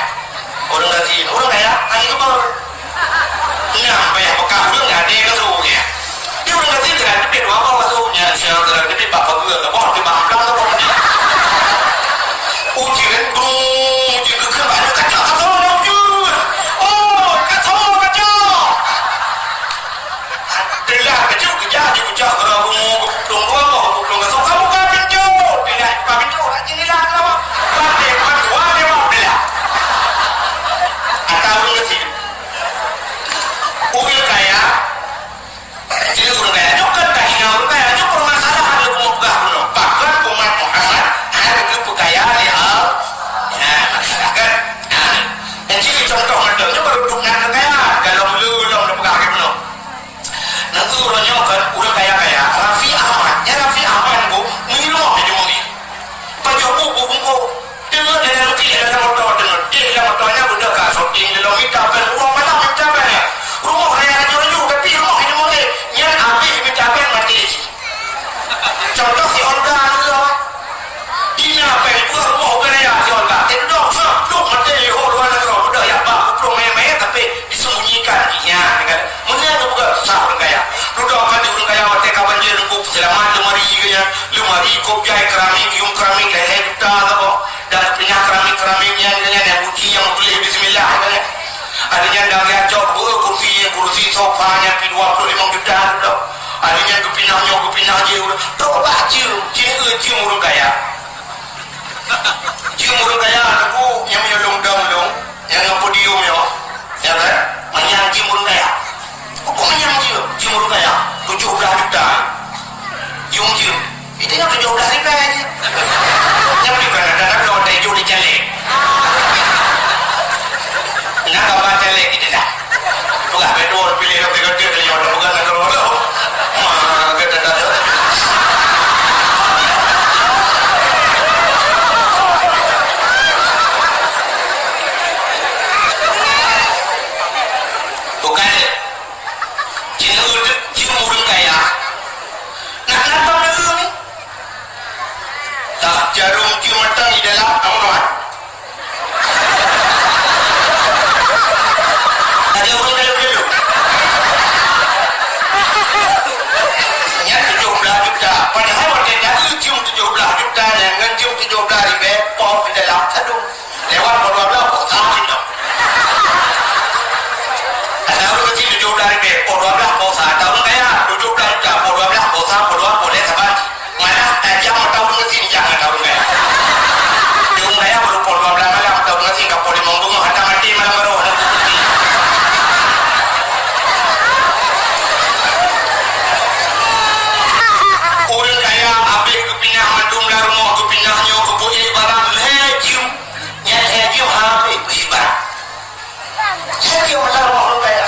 bagi kopjai keramik yung keramik leher juta apa dan punya keramik-keramiknya yang uji yang boleh bismillah adanya dari acok kursi sofanya pi 25 juta adanya kepinah je tu baca cium urang kaya aku yang menyolong dong yang podium ya kan manyang cium urang kaya pokoknya cium urang kaya 17 juta cium itu yang 17 ribu aja yang juga ada kalau ada hijau di jalan nak apa jalan kita dah bukan betul pilih yang tiga-tiga kali orang bukan nak kalau kata dah bukan cium urang kaya nak tahu dulu ni tak jarum cium matang di dalam kamu tuan ada orang dalam dulu yang 17 juta padahal orang dah cium 17 juta dengan cium 17 ribu pop di dalam aduh lewat berapa kok tahu tu ada orang cium 17 ribu pop berapa kok tahu kaya 17 juta pop berapa kok tahu boleh sabar mana tajam tahu dengan sini jangan tahu kaya yung kaya baru pop berapa malam tahu dengan sini kapal monggung ada mati malam baru orang kaya habis kepinah mandum lah rumah kepinahnya kebuih barang lejium yang lejium habis ibarat lejium lah rumah orang kaya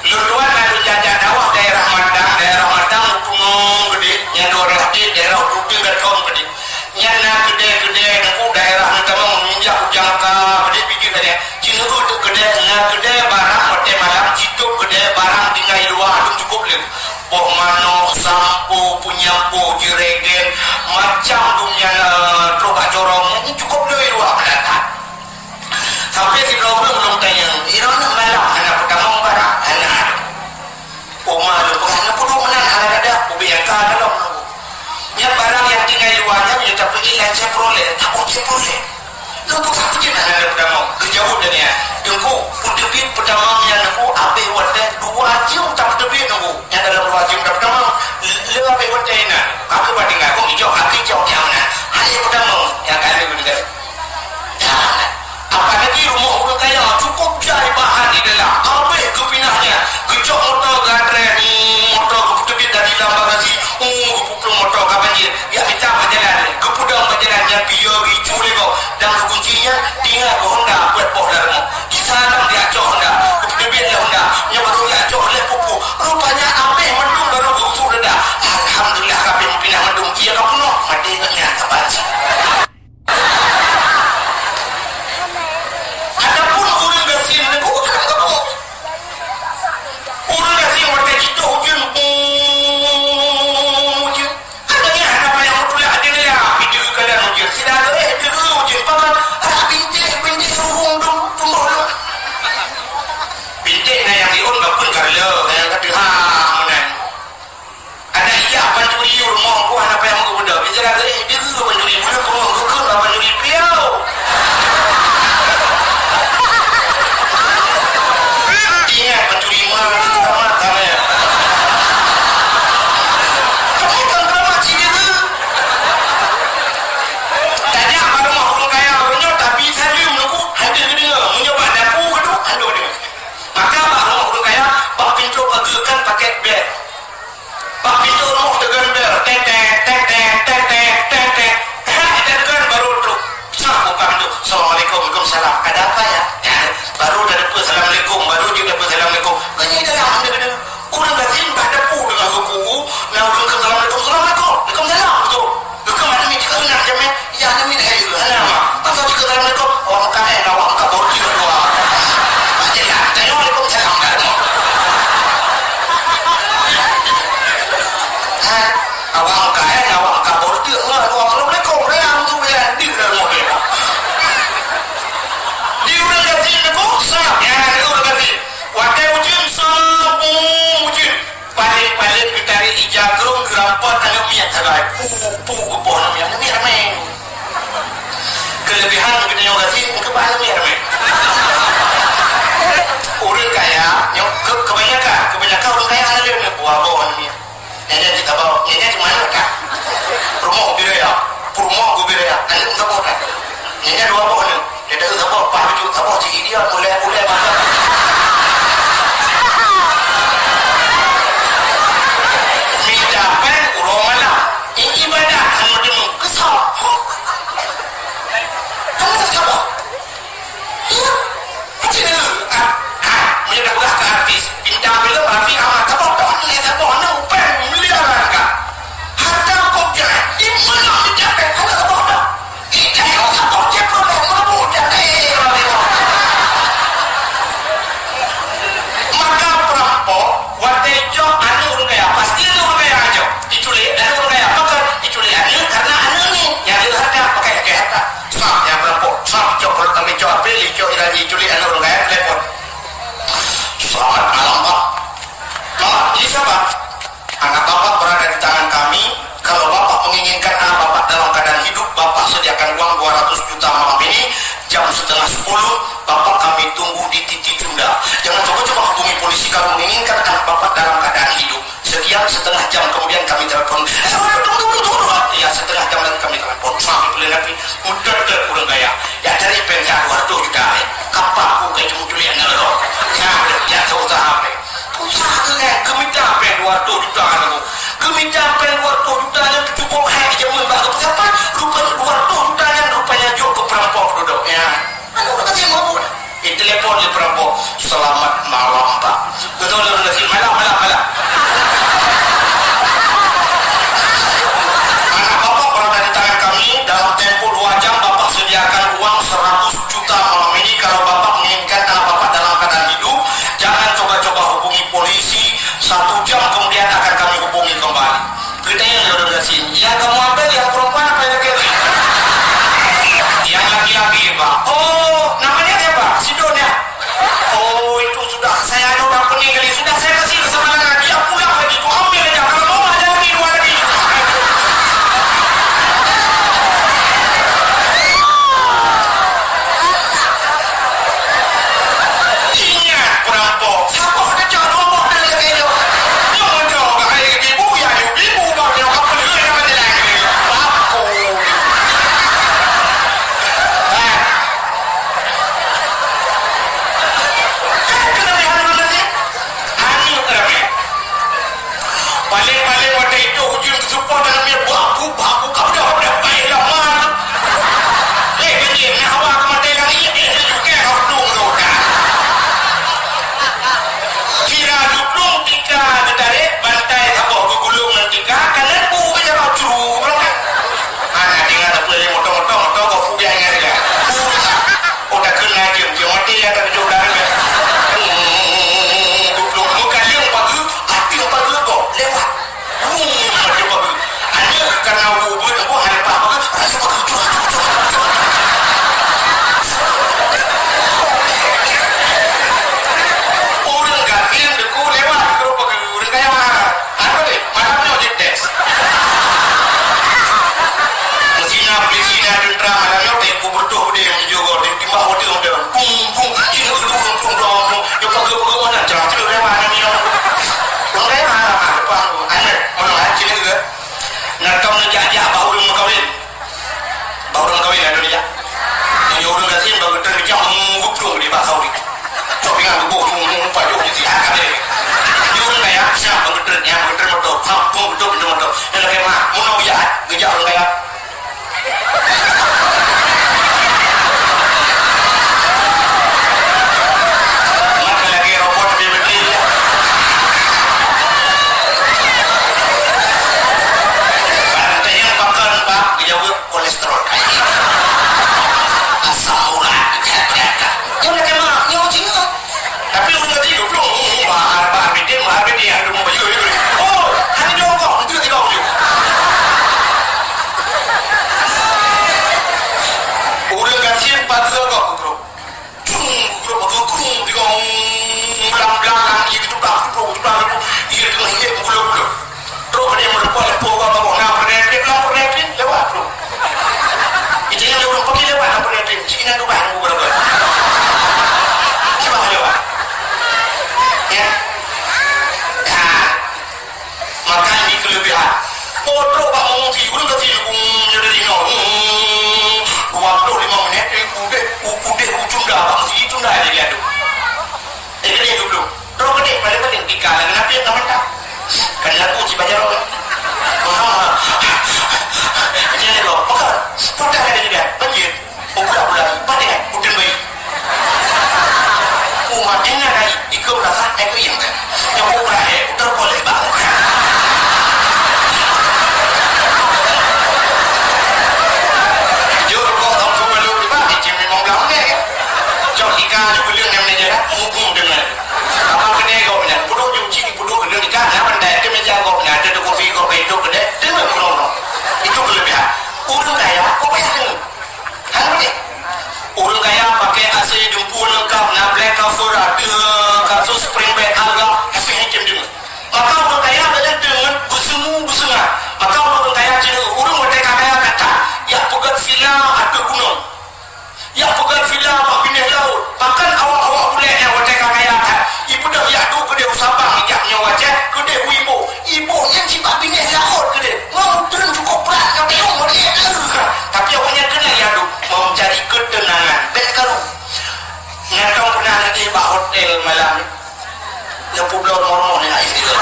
luluan lalu jajah dawah daerah Madang Gunung gede yang 200 daerah Uduping dan kaum gede yang nak gede aku daerah nak menginjak jangka gede pikir tadi cinuku gede nak gede barang hotel malam cituk gede barang tinggal luar belum cukup lagi pok mano sampo punyampo jeregen macam dunia terobak corong ini cukup lebih luar belakang sampai kita belum tanya irana malam anak pertama barang anak malu anak pun mana anak ada ubian ka dalam yang barang yang tinggal luarnya punya tak pergi lancar peroleh tak boleh Nampak satu je nak ada pertama kejauh dan ya dengku putebit pertama yang aku ambil wadah 2 jam tak putebit aku yang dalam 2 jam tak pertama le ambil wadah ini aku banding aku hijau yang mana hari pertama yang kali berdua apa lagi rumah orang kaya cukup cari bahan di dalam ambil kepinahnya kejauh motor gadre ni motor putebit dari lambat kepupulung motor kabanjir ya minta berjalan kepudang berjalannya biari culi kau dan kuncinya tinggal ke Honda buat poh dalam di sana dia acok Honda keputebit lah Honda yang baru dia acok oleh pupu rupanya ambil mendung baru busuk rendah alhamdulillah kami pindah mendung dia kau penuh mati ingatnya terbaca adapun orang gasin aku orang gasin warna itu hujan Assalamualaikum, ada apa ya? Baru dah dapat Assalamualaikum, baru dia dapat Assalamualaikum. Kayaknya dah ada orang gasin dah dapat dengan aku. Nah, orang ke Assalamualaikum, Waalaikumsalam. Betul. Bukan mana ni cakap nak jamin, ya ni dah ada. Alamak. Pasal cakap Assalamualaikum, orang kaya nak awak buka baru dia keluar. Macamlah, tanya Waalaikumsalam dah. Awak kaya nak awak buka baru dia keluar. Assalamualaikum, rayam tu dia di dalam mobil. Ya, itu berarti. Waktu ujian semua ujian. Paling kita ijagrung gerampat anu miat hagai pu gepoh namanya mi ramai kelebihan kita nyogasi ke bahan mi ramai urang kaya nyok kebanyakan orang kaya ada dia buah bawah ni nanya kita bawa nanya cuma mana kan rumah gubiraya nanti kita bawa kan nanya dua bawah ni dia dah kita bawa paham juga bawa cik dia mulai mana minta pen urang mana ini ibadah anu demu kesal kamu tak bawa iya macam ni menjadi belah ke artis pindah film rafi amat tabok ni tabok ni upen miliaran kan harta kau jangan di mana mencapai harta tabok dah ini yang tabok cepet mabu jadi maka perampok watejo anu urang kaya pasti anu urang kaya aja diculik anu urang kaya maka diculik anu karena anu ni yang ada harta pakai harta sah yang perampok sah jauh kami jauh pilih jauh ilani diculik anu urang kaya telepon. Selamat malam Pak. Ini siapa? Anak Bapak berada di tangan kami. Kalau Bapak menginginkan anak Bapak dalam keadaan hidup, Bapak sediakan uang 200 juta malam ini. Jam 9:30 Bapak kami tunggu di titik tunda. Jangan coba-coba hubungi polisi kalau menginginkan anak Bapak dalam keadaan hidup. Sekian setengah jam kemudian kami telepon. Tunggu. Ya setengah jam lagi kami telepon. Sampai boleh nanti mudah kurang gaya. Ya dari penjara 200 juta. Kapan aku kayak cuma-cuma yang ngelok. Ya usaha apa? Usaha kan keminta apa 200 juta aku. Keminta apa 200 juta yang cukup hai jamu baru apa? Rupanya 200 juta yang rupanya jauh ke perampok duduknya. Anu kata yang mau. Telepon di perampok. Selamat malam Pak. Betul malam. Anak Bapak berada di tangan kami dalam tempo 2 jam Bapak sediakan uang 100 juta malam ini kalau Bapak menginginkan anak Bapak dalam keadaan hidup. Jangan coba-coba hubungi polisi 1 jam kemudian akan kami hubungi kembali. Beritanya sudah berhasil. Ya kamu ambil yang perempuan apa yang laki-laki? Yang laki-laki Pak. Oh namanya siapa? Sidonya. Oh itu sudah saya udah peninggal sudah saya kasih kesempatan dia pulang lagi tu ambil aja kalau mau ada lagi 2 lagi. Ingat perampok. Siapa ada jangan ngomong dari kayaknya. Jangan jauh kayak ibu ya ibu bang yang apa dia nama dia lagi. Bapko. Paling waktu itu hujung kesumpah dalam dia baku kau dah baik lah man. Begini nak awak kemati lagi juga kau tunggu dah. Kira duplung tika ditarik bantai sabuk gulung tika kanan bu aja kau curu kan. Anak tinggal tak boleh motor kau fuga ingat dia. Udah kena dia mati ya tak jauh dah. Duplung muka dia bagus, hati bagus kau lewat. Ada karena ubud aku hari apa rasa bagus orang gatin deku lewat kalau pakai orang kaya apa ni malamnya ojek tes Mesina dendra malamnya tempo bertuh dia juga di timbah hotel pung ini pung dia pakai mana jangan terus lewat ni orang kaya apa aneh mana haji ni ke nak kau nak jajah baru kawin ada dia yang orang gatin baru terjam mengukuh di bakau ni copingan buku mumpa jauh di siapa ni dia orang kaya siapa betul motor pung betul motor yang lagi mah mau ya kerja orang kaya maka lagi robot dia betul bantainya bakal Pak jauh kolesterol asam urat mereka yang lagi mah nyawa cina tapi udah tidur belum mahal dia ada mau baju oh hari dong kok itu tiga baju sudah bang itu dah jadi aduh gede dulu roh gede paling penting tiga lagi kenapa yang kamu tak kan lagu si baca roh jadi roh pakar putih ada juga banjir bulan pandai putih bayi umat enak lagi ikut rasa aku yang pulai terboleh banget Ika juga lương em này ra mua cùng đừng này apa cái này gọi là bút dùng chi bút cái lương Ika nhà mình để cái mình ra gọi là trên coffee gọi về đâu cái đấy tức là không đâu itu lebih urang kaya kok bayar hal ni urang kaya pakai AC jemput lengkap na black cover ada kasus spring bed harga tapi macam tu maka urang kaya ada dengan busunga maka urang kaya jadi urang mereka kaya kata ya pegat villa ada gunung ya pegat villa mak pindah laut bahkan awak-awak boleh yang mereka kaya ibu dah ya tu kedai usabang jaknya wajah kedai ibu yang si mak pindah laut kedai mau turun cukup berat yang tengok dia tapi awaknya kena ya tu mau mencari ketenangan bet karu ngatong pernah nanti bak hotel malam yang pulau normal ni air dia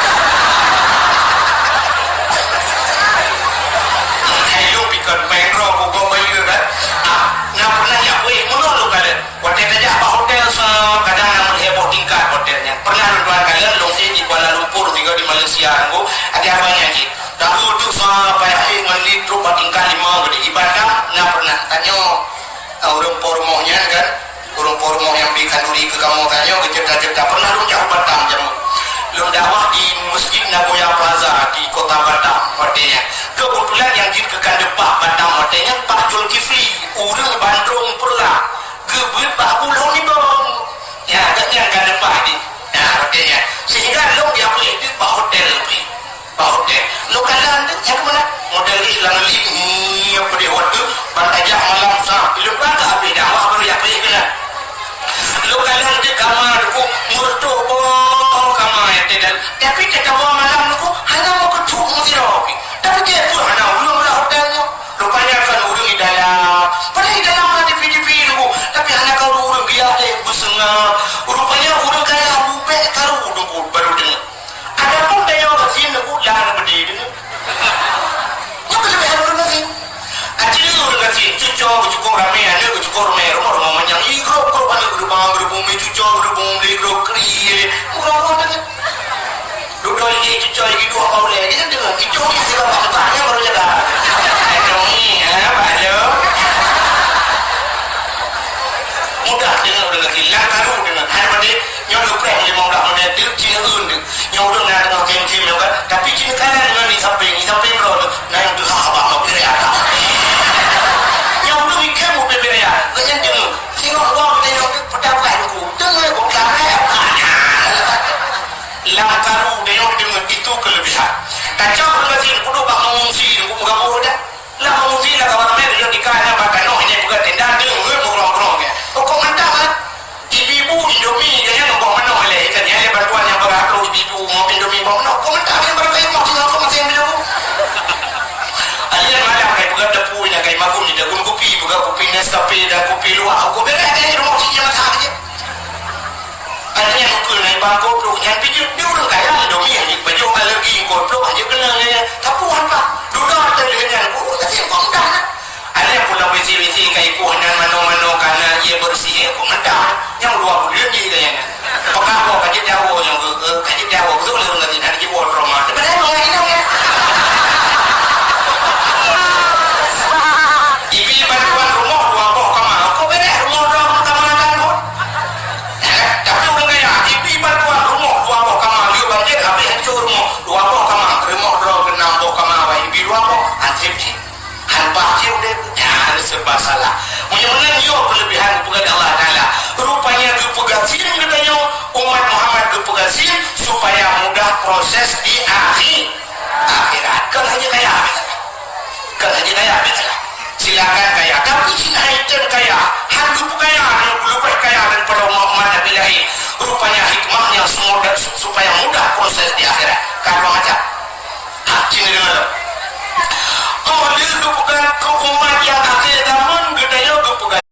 ayo pikir pengro pokok bayu kan nak pernah ya weh menolak kalian hotel aja bak hotel kadang namun heboh tingkat hotelnya pernah dua kalian longsi di Kuala Lumpur juga di Malaysia aku ada abangnya lagi dahulu tu sampai hari menit rupa tingkat 5 gede ibadah nak pernah tanya orang pormohnya kan orang pormoh yang berikan duri ke kamu tanya kecerdak-cerdak pernah lu jauh Batam jam lu dakwah di Masjid Nagoya Plaza di kota Batam hotelnya kebetulan yang di kekan depan Batam hotelnya Pak Zulkifli orang Bandung pula gebet Pak Bulau ni bang ya agaknya kan depan ni ya hotelnya sehingga lu dia boleh di Pak Hotel lebih Pak Hotel lu kalah yang kemana model Islam ni apa dia waktu bantajah malam sah lu kata apa dakwah baru ya pergi kena lu kalah di kamar aku murtu kamar yang tidak tapi kita bawa malam aku hanya mau ketuk musirawi tapi dia pun hanya belum ada hotelnya rupanya kan urung di dalam padahal di dalam ada pipi aku tapi hanya kalau urung dia ada bersengah rupanya urung kaya bubek karu urung baru dengar ada pun dia orang sini aku jangan berdiri yang lebih harus lagi Acil urang kasi cucuk ramai ada cucuk ramai rumah macam ini grup ada grup bumi cucuk grup bumi grup kiri grup ada dua ini cucuk lagi dua kau lagi kita dengar cucuk ni sebab tanya baru jaga ini bajo mudah dengan urang kasi yang karu dengan hari pada yang lupa yang mau dah mana tu cina undang yang urang nak dengan kenci juga tapi cina kanan dengan di samping bro nah yang tu sahabat mau kiri ada yang urang ikan mau bebera ya yang tu tengok orang tengok pedagang ku dengar kau kaya lang karu tengok dengan itu kelebihan kacau urang kasi kudu bak mengungsi ku muka dah lah mengungsi lah kawan ramai dia di kana bahkan no hanya bukan tenda dengar murong-murong ya kok mantap kan ibu Indomie jangan ngomong mana oleh kan ya bantuan yang beratur ibu mau Indomie mau mana kok mantap yang berbaik mau sih kau masih ambil aku alian malam kayak bukan depunya kayak makum ni dagun kopi bukan kopi Nescafe dan kopi luar aku beres ni rumah sini macam aja ada yang mukul naik bangkok tu yang pijak dia orang kaya Indomie ni baju alergi kodok aja kena ni tapuan pak duduk ada dengan aku tapi kau mantap ada yang pulang WC kayak kuhanan mano-mano karena ia bersih aku mantap yang dua bulan ni kayaknya apakah kau kaji jauh yang kaji jauh betul boleh orang nanti di buat rumah sebenarnya mau ini dong ya ibi bantuan rumah dua boh kamar kau beres rumah kamar kan pun tapi orang kaya ibi bantuan rumah dua boh kamar dia banjir habis hancur rumah dua boh kamar rumah dua enam boh kamar ibi dua boh ansip baca udah ada serba salah punya-punya nyo kelebihan kepada Allah Ta'ala rupanya kepegasin katanya umat Muhammad kepegasin supaya mudah proses di akhirat kan hanya kaya silakan kaya tapi Cina itu kaya hantu kaya yang belum kaya daripada Muhammad Nabi Lahi rupanya hikmahnya supaya mudah proses di akhirat kalau macam Cina dengar oh dia bukan umat yang akhir zaman gedanya bukan